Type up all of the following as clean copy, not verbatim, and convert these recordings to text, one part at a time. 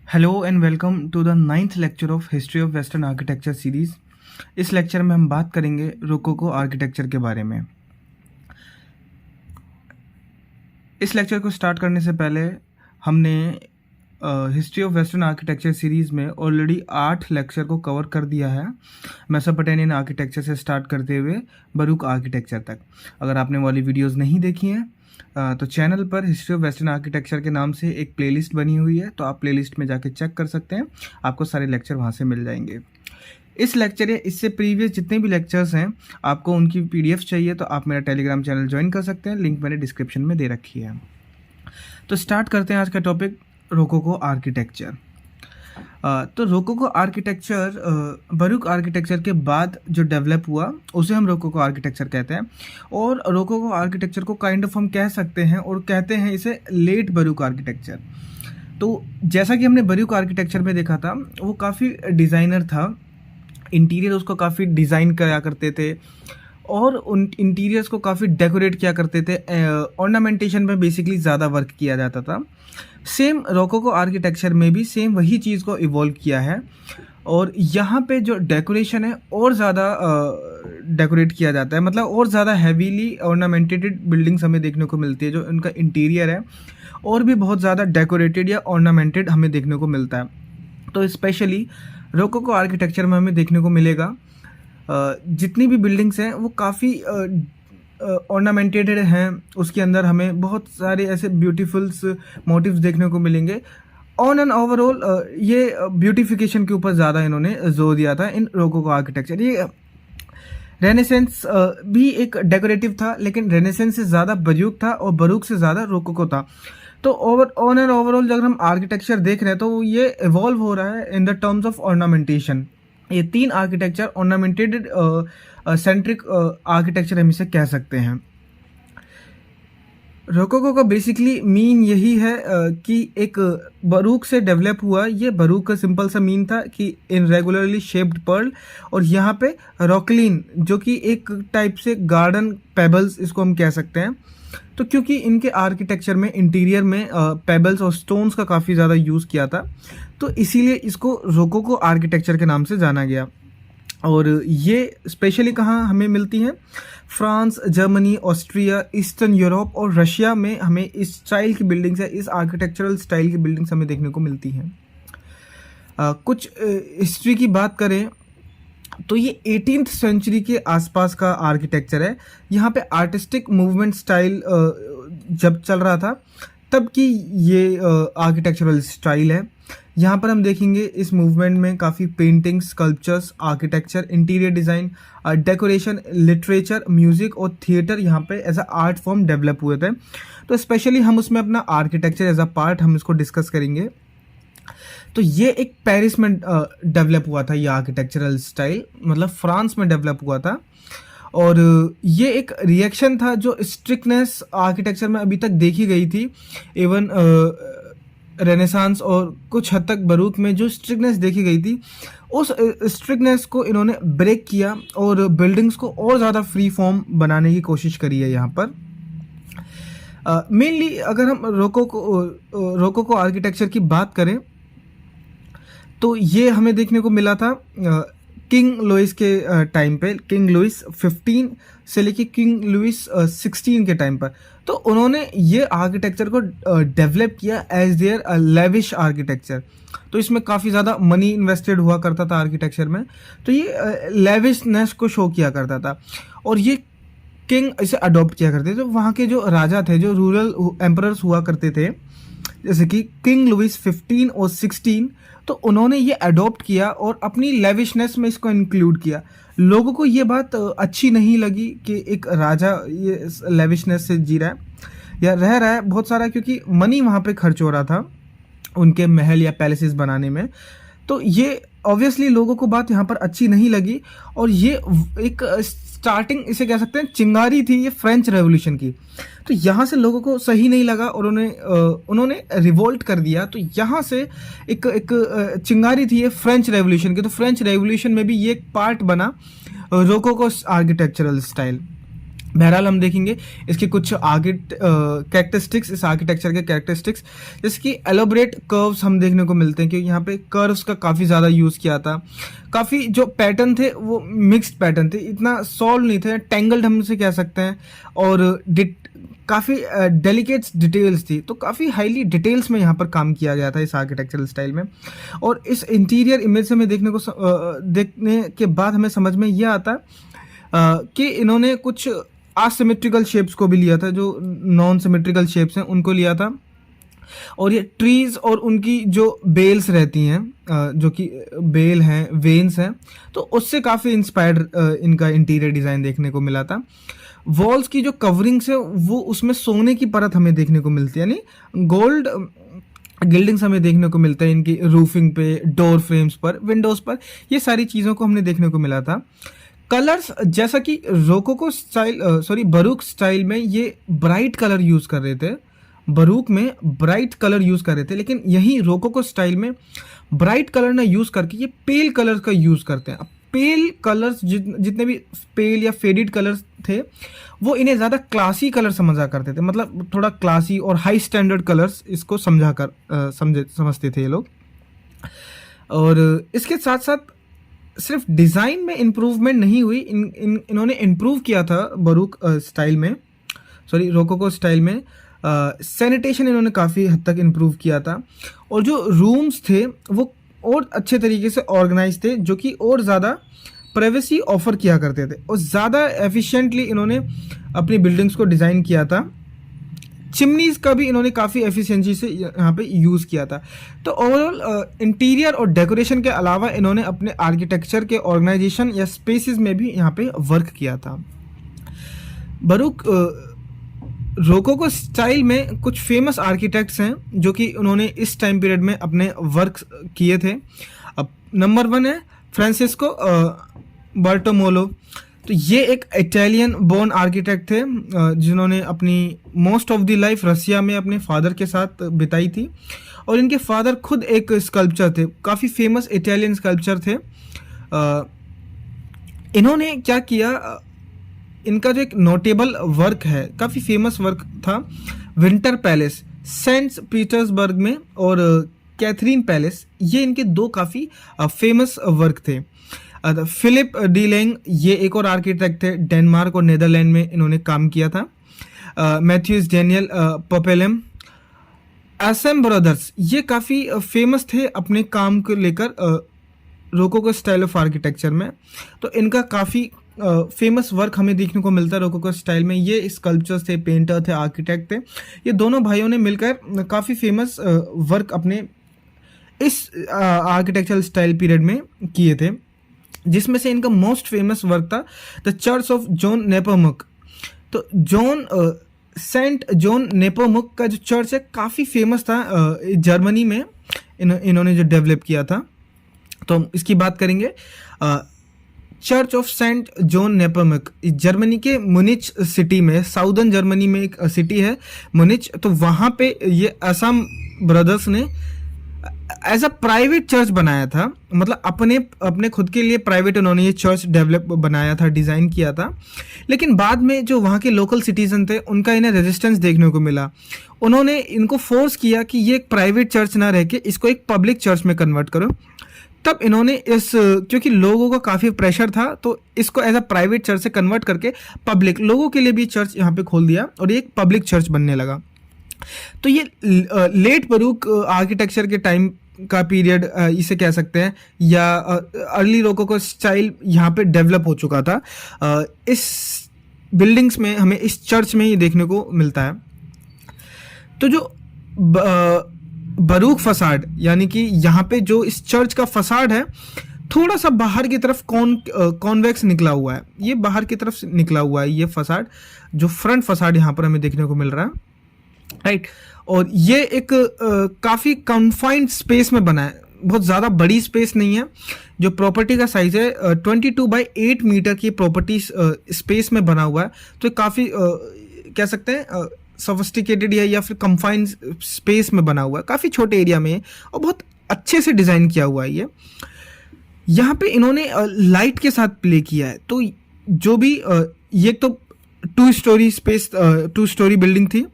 Hello and welcome to the ninth lecture of history of western architecture series. इस लेक्चर में हम बात करेंगे रोकोको आर्किटेक्चर के बारे में। इस लेक्चर को स्टार्ट करने से पहले हमने history of western architecture series में ऑलरेडी 8 लेक्चर को कवर कर दिया है, मेसोपोटामियन आर्किटेक्चर से स्टार्ट करते हुए बरूक आर्किटेक्चर तक। अगर आपने वाली वीडियोज़ नहीं देखी हैं तो चैनल पर हिस्ट्री ऑफ वेस्टर्न आर्किटेक्चर के नाम से एक प्लेलिस्ट बनी हुई है, तो आप प्लेलिस्ट में जाके चेक कर सकते हैं, आपको सारे लेक्चर वहाँ से मिल जाएंगे। इस लेक्चर या इससे प्रीवियस जितने भी लेक्चर्स हैं, आपको उनकी पीडीएफ चाहिए तो आप मेरा टेलीग्राम चैनल ज्वाइन कर सकते हैं, लिंक मैंने डिस्क्रिप्शन में दे रखी है। तो स्टार्ट करते हैं आज का टॉपिक, रोकोको आर्किटेक्चर। तो रोकोको आर्किटेक्चर बरूक आर्किटेक्चर के बाद जो डेवलप हुआ उसे हम रोकोको आर्किटेक्चर कहते हैं, और रोकोको आर्किटेक्चर को काइंड ऑफ हम कह सकते हैं और कहते हैं इसे लेट बरूक आर्किटेक्चर। तो जैसा कि हमने बरूक आर्किटेक्चर में देखा था, वो काफ़ी डिज़ाइनर था, इंटीरियर उसको काफ़ी डिज़ाइन करा करते थे और उन इंटीरियर्स को काफ़ी डेकोरेट किया करते थे, ऑर्नामेंटेशन में बेसिकली ज़्यादा वर्क किया जाता था। सेम रोकोको आर्किटेक्चर में भी सेम वही चीज़ को इवॉल्व किया है, और यहाँ पे जो डेकोरेशन है और ज़्यादा डेकोरेट किया जाता है, मतलब और ज़्यादा हैवीली ऑर्नामेंटेड बिल्डिंग्स हमें देखने को मिलती है। जो उनका इंटीरियर है और भी बहुत ज़्यादा डेकोरेटेड या ऑर्नामेंटेड हमें देखने को मिलता है। तो स्पेशली रोकोको आर्किटेक्चर में हमें देखने को मिलेगा जितनी भी बिल्डिंग्स हैं वो काफ़ी ऑर्नामेंटेड हैं, उसके अंदर हमें बहुत सारे ऐसे ब्यूटीफुल्स मोटिव्स देखने को मिलेंगे। ऑन एंड ओवरऑल ये ब्यूटिफिकेशन के ऊपर ज़्यादा इन्होंने जोर दिया था इन रोकोको आर्किटेक्चर। ये रेनेसेंस भी एक डेकोरेटिव था, लेकिन रेनेसेंस से ज़्यादा बरूक था और बरूक से ज़्यादा रोकोको था। तो ऑन एंड ओवरऑल अगर हम आर्किटेक्चर देख रहे हैं तो ये इवॉल्व हो रहा है in the terms of ornamentation. ये तीन आर्किटेक्चर ऑर्नामेंटेड सेंट्रिक आर्किटेक्चर हम इसे कह सकते हैं। रोकोको का बेसिकली मीन यही है कि एक बरूक से डेवलप हुआ। ये बरूक का सिंपल सा मीन था कि इन रेगुलरली शेप्ड पर्ल, और यहाँ पे रॉकलिन जो कि एक टाइप से गार्डन पेबल्स इसको हम कह सकते हैं। तो क्योंकि इनके आर्किटेक्चर में इंटीरियर में पेबल्स और स्टोन्स का काफ़ी ज़्यादा यूज़ किया था, तो इसीलिए इसको रोकोको आर्किटेक्चर के नाम से जाना गया। और ये स्पेशली कहाँ हमें मिलती हैं? France, Germany, Austria, eastern Europe और रशिया में हमें इस स्टाइल की बिल्डिंग्स है, इस आर्किटेक्चरल स्टाइल की बिल्डिंग्स हमें देखने को मिलती हैं। कुछ हिस्ट्री की बात करें तो ये 18th सेंचुरी के आसपास का आर्किटेक्चर है। यहाँ पे आर्टिस्टिक मूवमेंट स्टाइल जब चल रहा था तब की ये आर्किटेक्चरल स्टाइल है। यहाँ पर हम देखेंगे इस मूवमेंट में काफ़ी paintings, sculptures, architecture, interior design, decoration, literature, music और थिएटर यहाँ पे as a art form develop हुए थे। तो स्पेशली हम उसमें अपना आर्किटेक्चर एज अ पार्ट हम इसको डिस्कस करेंगे। तो ये एक पेरिस में डेवलप हुआ था, ये आर्किटेक्चरल स्टाइल मतलब फ्रांस में डेवलप हुआ था, और ये एक रिएक्शन था जो स्ट्रिक्टनेस आर्किटेक्चर में अभी तक देखी गई थी। इवन रेनेसांस और कुछ हद तक बरूक में जो स्ट्रिक्टनेस देखी गई थी, उस स्ट्रिक्टनेस को इन्होंने ब्रेक किया और बिल्डिंग्स को और ज़्यादा फ्री फॉर्म बनाने की कोशिश करी है यहाँ पर। मेनली अगर हम रोकोको आर्किटेक्चर की बात करें तो ये हमें देखने को मिला था किंग लुइस के टाइम पे, किंग लुइस 15 से लेके किंग लुइस 16 के टाइम पर। तो उन्होंने ये आर्किटेक्चर को डेवलप किया एज देयर लेविश आर्किटेक्चर। तो इसमें काफ़ी ज़्यादा मनी इन्वेस्टेड हुआ करता था आर्किटेक्चर में, तो ये लेविशनेस को शो किया करता था, और ये किंग इसे अडॉप्ट किया करते थे। तो वहाँ के जो राजा थे, जो रूरल एम्परर्स हुआ करते थे, जैसे कि किंग लुइस 15 और 16, तो उन्होंने ये अडॉप्ट किया और अपनी लेविशनेस में इसको इंक्लूड किया। लोगों को ये बात अच्छी नहीं लगी कि एक राजा ये लेविशनेस से जी रहा है या रह रहा है बहुत सारा, क्योंकि मनी वहाँ पे खर्च हो रहा था उनके महल या पैलेसेस बनाने में। तो ये ऑब्वियसली लोगों को बात यहाँ पर अच्छी नहीं लगी, और ये एक स्टार्टिंग इसे कह सकते हैं चिंगारी थी ये फ्रेंच रेवोल्यूशन की। तो यहाँ से लोगों को सही नहीं लगा और उन्होंने रिवोल्ट कर दिया। तो यहाँ से एक चिंगारी थी ये फ्रेंच रेवोल्यूशन की। तो फ्रेंच रेवोल्यूशन में भी ये एक पार्ट बना रोकोको आर्किटेक्चरल स्टाइल। बहरहाल हम देखेंगे इसके कुछ आगे कैरेक्टरिस्टिक्स, इस आर्किटेक्चर के कैरेक्टरिस्टिक्स, जैसे कि एलोबरेट कर्व्स हम देखने को मिलते हैं, क्योंकि यहाँ पे कर्व्स का काफ़ी ज़्यादा यूज़ किया था। काफ़ी जो पैटर्न थे वो मिक्स्ड पैटर्न थे, इतना सॉल्व नहीं थे, टेंगल्ड हम इसे कह सकते हैं, और काफ़ी डेलिकेट डिटेल्स थी, तो काफ़ी हाईली डिटेल्स में यहाँ पर काम किया गया था इस आर्किटेक्चरल स्टाइल में। और इस इंटीरियर इमेज से हमें देखने के बाद हमें समझ में यह आता कि इन्होंने कुछ असिमेट्रिकल शेप्स को भी लिया था, जो नॉन सिमेट्रिकल शेप्स हैं उनको लिया था, और ये ट्रीज और उनकी जो बेल्स रहती हैं, जो कि बेल हैं, वेन्स हैं, तो उससे काफ़ी इंस्पायर्ड इनका इंटीरियर डिज़ाइन देखने को मिला था। वॉल्स की जो कवरिंग्स है वो उसमें सोने की परत हमें देखने को मिलती है, यानी गोल्ड गिल्डिंग्स हमें देखने को मिलता है इनकी रूफिंग पे, डोर फ्रेम्स पर, विंडोज़ पर, ये सारी चीज़ों को हमने देखने को मिला था। कलर्स, जैसा कि रोकोको स्टाइल बरूक स्टाइल में ये ब्राइट कलर यूज़ कर रहे थे, बरूक में ब्राइट कलर यूज़ कर रहे थे, लेकिन यही रोकोको स्टाइल में ब्राइट कलर ना यूज़ करके ये पेल कलर का यूज़ करते हैं। अब पेल कलर्स जितने भी पेल या फेडेड कलर्स थे वो इन्हें ज़्यादा क्लासी कलर समझा करते थे, मतलब थोड़ा क्लासी और हाई स्टैंडर्ड कलर्स इसको समझते थे ये लोग। और इसके साथ साथ सिर्फ डिज़ाइन में इम्प्रूवमेंट नहीं हुई, इन्होंने इम्प्रूव किया था बरूक स्टाइल में, रोकोको स्टाइल में सैनिटेशन इन्होंने काफ़ी हद तक इम्प्रूव किया था, और जो रूम्स थे वो और अच्छे तरीके से ऑर्गेनाइज थे, जो कि और ज़्यादा प्राइवेसी ऑफर किया करते थे, और ज़्यादा एफिशिएंटली इन्होंने अपनी बिल्डिंग्स को डिज़ाइन किया था। चिमनीज़ का भी इन्होंने काफ़ी एफिशिएंसी से यहाँ पे यूज़ किया था। तो ओवरऑल इंटीरियर और डेकोरेशन के अलावा इन्होंने अपने आर्किटेक्चर के ऑर्गेनाइजेशन या स्पेसेस में भी यहाँ पे वर्क किया था। बरूक रोकोको स्टाइल में कुछ फेमस आर्किटेक्ट्स हैं जो कि उन्होंने इस टाइम पीरियड में अपने वर्क किए थे। अब नंबर 1 है फ्रांसिस्को बर्टोमोलो। तो ये एक इटालियन बोर्न आर्किटेक्ट थे जिन्होंने अपनी मोस्ट ऑफ द लाइफ रसिया में अपने फादर के साथ बिताई थी, और इनके फादर खुद एक स्कल्पचर थे, काफ़ी फेमस इटालियन स्कल्पचर थे। इन्होंने क्या किया, इनका जो एक नोटेबल वर्क है, काफ़ी फेमस वर्क था, विंटर पैलेस सेंट पीटर्सबर्ग में और कैथरीन पैलेस, ये इनके दो काफ़ी फेमस वर्क थे। फिलिप डी लेंग, ये एक और आर्किटेक्ट थे, डेनमार्क और नीदरलैंड में इन्होंने काम किया था। मैथ्यूज डेनियल पपेलम, एसएम ब्रदर्स, ये काफ़ी फेमस थे अपने काम को लेकर रोकोको स्टाइल ऑफ आर्किटेक्चर में। तो इनका काफ़ी फेमस वर्क हमें देखने को मिलता है रोकोको स्टाइल में। ये स्कल्पचर्स थे, पेंटर थे, आर्किटेक्ट थे, ये दोनों भाइयों ने मिलकर काफ़ी फेमस वर्क अपने इस आर्किटेक्चरल स्टाइल पीरियड में किए थे, जिसमें से इनका मोस्ट फेमस वर्क था द चर्च ऑफ जॉन नेपोमुक। तो सेंट जॉन नेपोमुक का जो चर्च है काफ़ी फेमस था जर्मनी में, इन्होंने जो डेवलप किया था। तो हम इसकी बात करेंगे। Church of Saint John Nepomuk Germany के मुनिच सिटी में, साउदर्न जर्मनी में एक सिटी है मुनिच, तो वहाँ पे ये असम ब्रदर्स ने एज अ प्राइवेट चर्च बनाया था, मतलब अपने खुद के लिए प्राइवेट उन्होंने ये चर्च डेवलप बनाया था, डिज़ाइन किया था। लेकिन बाद में जो वहाँ के लोकल सिटीजन थे उनका इन्हें रेजिस्टेंस देखने को मिला, उन्होंने इनको फोर्स किया कि ये एक प्राइवेट चर्च ना रह के इसको एक पब्लिक चर्च में कन्वर्ट करो। तब इन्होंने क्योंकि लोगों का काफ़ी प्रेशर था, तो इसको एज अ प्राइवेट चर्च से कन्वर्ट करके पब्लिक लोगों के लिए भी चर्च यहाँ पे खोल दिया, और ये एक पब्लिक चर्च बनने लगा। तो ये लेट बरूक आर्किटेक्चर के टाइम का पीरियड इसे कह सकते हैं, या अर्ली रोकोको स्टाइल यहाँ पे डेवलप हो चुका था। इस बिल्डिंग्स में हमें इस चर्च में ही देखने को मिलता है। तो जो बरूक फसाड, यानी कि यहाँ पे जो इस चर्च का फसाड है थोड़ा सा बाहर की तरफ कॉन्वेक्स निकला हुआ है, ये बाहर की तरफ निकला हुआ है ये फसाड, जो फ्रंट फसाड यहाँ पर हमें देखने को मिल रहा है, राइट। और ये एक काफ़ी कन्फाइंड स्पेस में बना है, बहुत ज़्यादा बड़ी स्पेस नहीं है। जो प्रॉपर्टी का साइज़ है 22/8 मीटर की प्रॉपर्टी स्पेस में बना हुआ है, तो काफ़ी कह सकते हैं सोफिस्टिकेटेड या फिर कन्फाइंड स्पेस में बना हुआ है, काफ़ी छोटे एरिया में, और बहुत अच्छे से डिज़ाइन किया हुआ है ये। यहाँ पे इन्होंने लाइट के साथ प्ले किया है, तो जो भी ये तो टू स्टोरी बिल्डिंग थी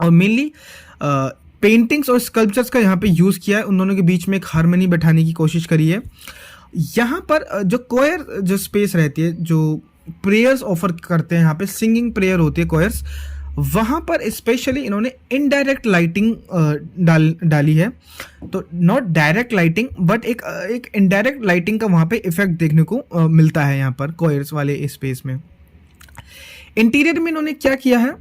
और मेनली पेंटिंग्स और स्कल्पचर्स का यहाँ पे यूज़ किया है। उन दोनों के बीच में एक हार्मनी बैठाने की कोशिश करी है। यहाँ पर जो कोयर जो स्पेस रहती है, जो प्रेयर्स ऑफर करते हैं, यहाँ पे सिंगिंग प्रेयर होती है कोयर्स, वहाँ पर स्पेशली इन्होंने इनडायरेक्ट लाइटिंग डाली है। तो नॉट डायरेक्ट लाइटिंग बट एक इनडायरेक्ट लाइटिंग का वहाँ पे इफेक्ट देखने को मिलता है यहाँ पर कोयर्स वाले स्पेस में। इंटीरियर में इन्होंने क्या किया है,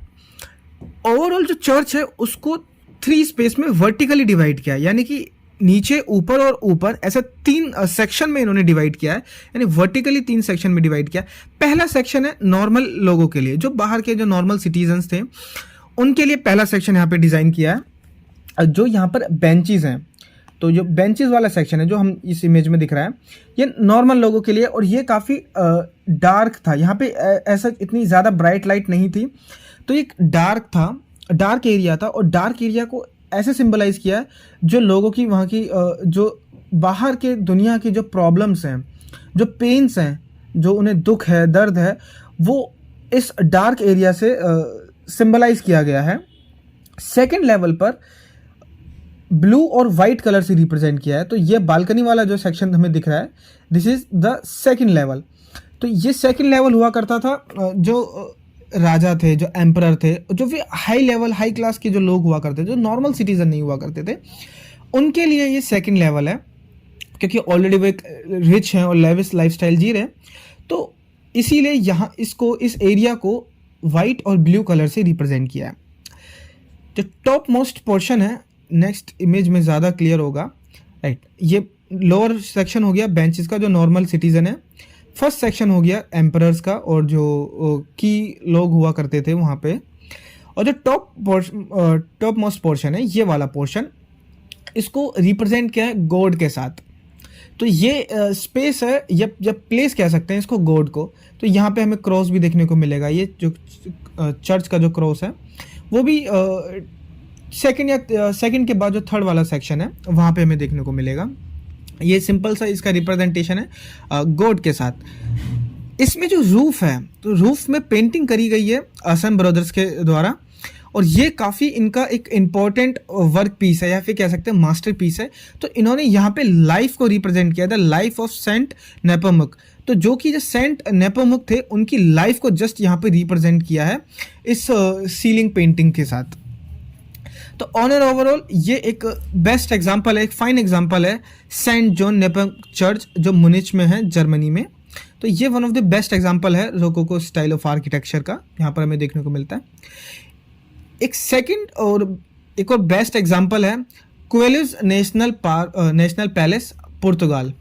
ओवरऑल जो चर्च है उसको 3 स्पेस में वर्टिकली डिवाइड किया है, यानी कि नीचे, ऊपर और ऊपर, ऐसे 3 सेक्शन में इन्होंने डिवाइड किया है, यानी वर्टिकली 3 सेक्शन में डिवाइड किया है। पहला सेक्शन है नॉर्मल लोगों के लिए, जो बाहर के जो नॉर्मल सिटीजन्स थे उनके लिए पहला सेक्शन यहाँ पे डिज़ाइन किया है। जो यहाँ पर बेंचेस हैं, तो जो बेंचेस वाला सेक्शन है जो हम इस इमेज में दिख रहा है, ये नॉर्मल लोगों के लिए, और ये काफ़ी डार्क था। यहाँ पे ऐसा इतनी ज़्यादा ब्राइट लाइट नहीं थी, तो एक डार्क एरिया था, और डार्क एरिया को ऐसे सिंबलाइज किया है जो लोगों की, वहाँ की जो बाहर के दुनिया की जो प्रॉब्लम्स हैं, जो पेन्स हैं, जो उन्हें दुख है, दर्द है, वो इस डार्क एरिया से सिंबलाइज किया गया है। सेकंड लेवल पर ब्लू और वाइट कलर से रिप्रेजेंट किया है। तो ये बालकनी वाला जो सेक्शन हमें दिख रहा है, this is the second level. तो ये सेकंड लेवल हुआ करता था जो राजा थे, जो एम्परर थे, जो भी हाई क्लास के जो लोग हुआ करते थे, जो नॉर्मल सिटीजन नहीं हुआ करते थे, उनके लिए ये सेकंड लेवल है, क्योंकि ऑलरेडी वो एक रिच हैं और लेविश लाइफस्टाइल जी रहे हैं। तो इसीलिए यहाँ इस एरिया को वाइट और ब्लू कलर से रिप्रेजेंट किया है। जो टॉप मोस्ट पोर्शन है, नेक्स्ट इमेज में ज़्यादा क्लियर होगा, राइट। ये लोअर सेक्शन हो गया बेंचेस का, जो नॉर्मल सिटीजन है। फर्स्ट सेक्शन हो गया एम्परर्स का, और जो की लोग हुआ करते थे वहाँ पे। और जो टॉप मोस्ट पोर्शन है, ये वाला पोर्शन, इसको रिप्रेजेंट किया है गॉड के साथ। तो ये स्पेस है, जब प्लेस कह सकते हैं इसको गॉड को। तो यहाँ पे हमें क्रॉस भी देखने को मिलेगा। ये जो चर्च का जो क्रॉस है वो भी सेकंड के बाद जो थर्ड वाला सेक्शन है वहाँ पे हमें देखने को मिलेगा। ये सिंपल सा इसका रिप्रेजेंटेशन है गॉड के साथ। इसमें जो रूफ है, तो रूफ में पेंटिंग करी गई है असम ब्रदर्स के द्वारा, और ये काफ़ी इनका एक इम्पॉर्टेंट वर्क पीस है, या फिर कह सकते हैं मास्टर पीस है। तो इन्होंने यहाँ पे लाइफ को रिप्रेजेंट किया था, लाइफ ऑफ सेंट नेपोमुक। तो जो कि जो सेंट नेपोमुक थे उनकी लाइफ को जस्ट यहाँ पे रिप्रेजेंट किया है इस सीलिंग पेंटिंग के साथ। तो ऑनर ओवरऑल ये एक बेस्ट एग्जांपल है, एक फाइन एग्जांपल है सेंट जॉन नेपोमुक चर्च, जो मुनिच में है, जर्मनी में। तो ये one of the best example है रोकोको स्टाइल ऑफ आर्किटेक्चर का, यहाँ पर हमें देखने को मिलता है। एक और बेस्ट एग्जांपल है कोएलिस नेशनल पैलेस, पुर्तगाल।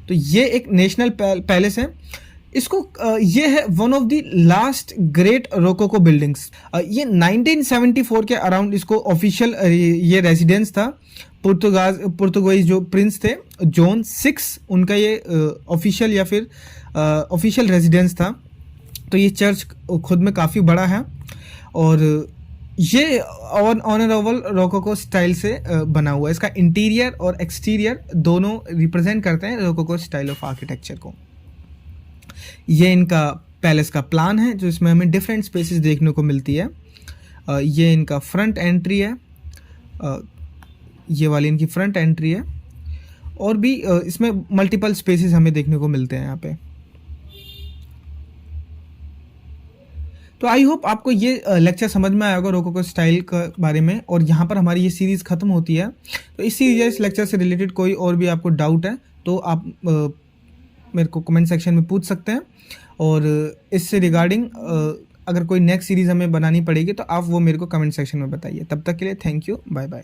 तो ये एक नेशनल पैलेस है। इसको ये है one of the last great rococo buildings. ये 1974 के अराउंड इसको ऑफिशियल ये रेजिडेंस था। पुर्तगाली जो प्रिंस थे जॉन 6, उनका ये ऑफिशियल या फिर ऑफिशियल रेजिडेंस था। तो ये चर्च खुद में काफ़ी बड़ा है, और ये ऑनर ओवल रोकोको स्टाइल से बना हुआ है। इसका इंटीरियर और एक्सटीरियर दोनों रिप्रेजेंट करते हैं रोकोको स्टाइल ऑफ आर्किटेक्चर को। ये इनका पैलेस का प्लान है, जो इसमें हमें डिफरेंट स्पेसेस देखने को मिलती है। ये इनका फ्रंट एंट्री है, ये वाली इनकी फ्रंट एंट्री है, और भी इसमें मल्टीपल स्पेसेस हमें देखने को मिलते हैं यहाँ पे। तो आई होप आपको ये लेक्चर समझ में आया होगा रोकोको स्टाइल के बारे में, और यहाँ पर हमारी ये सीरीज़ ख़त्म होती है। तो इस लेक्चर से रिलेटेड कोई और भी आपको डाउट है तो आप मेरे को कमेंट सेक्शन में पूछ सकते हैं, और इससे रिगार्डिंग अगर कोई नेक्स्ट सीरीज़ हमें बनानी पड़ेगी तो आप वो मेरे को कमेंट सेक्शन में बताइए। तब तक के लिए थैंक यू, बाय बाय।